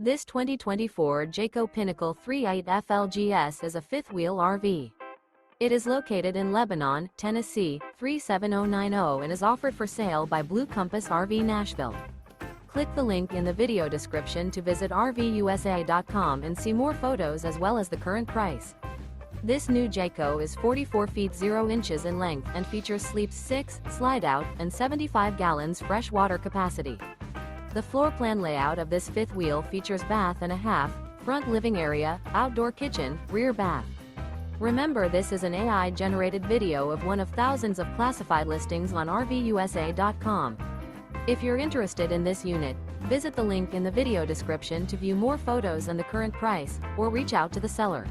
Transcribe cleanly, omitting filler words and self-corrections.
This 2024 Jayco Pinnacle 3.8 FLGS is a fifth-wheel RV. It is located in Lebanon, Tennessee, 37090 and is offered for sale by Blue Compass RV Nashville. Click the link in the video description to visit RVUSA.com and see more photos as well as the current price. This new Jayco is 44 feet 0 inches in length and features sleeps 6, slide-out, and 75 gallons fresh water capacity. The floor plan layout of this fifth wheel features bath and a half, front living area, outdoor kitchen, rear bath. Remember, this is an AI-generated video of one of thousands of classified listings on RVUSA.com. If you're interested in this unit, visit the link in the video description to view more photos and the current price, or reach out to the seller.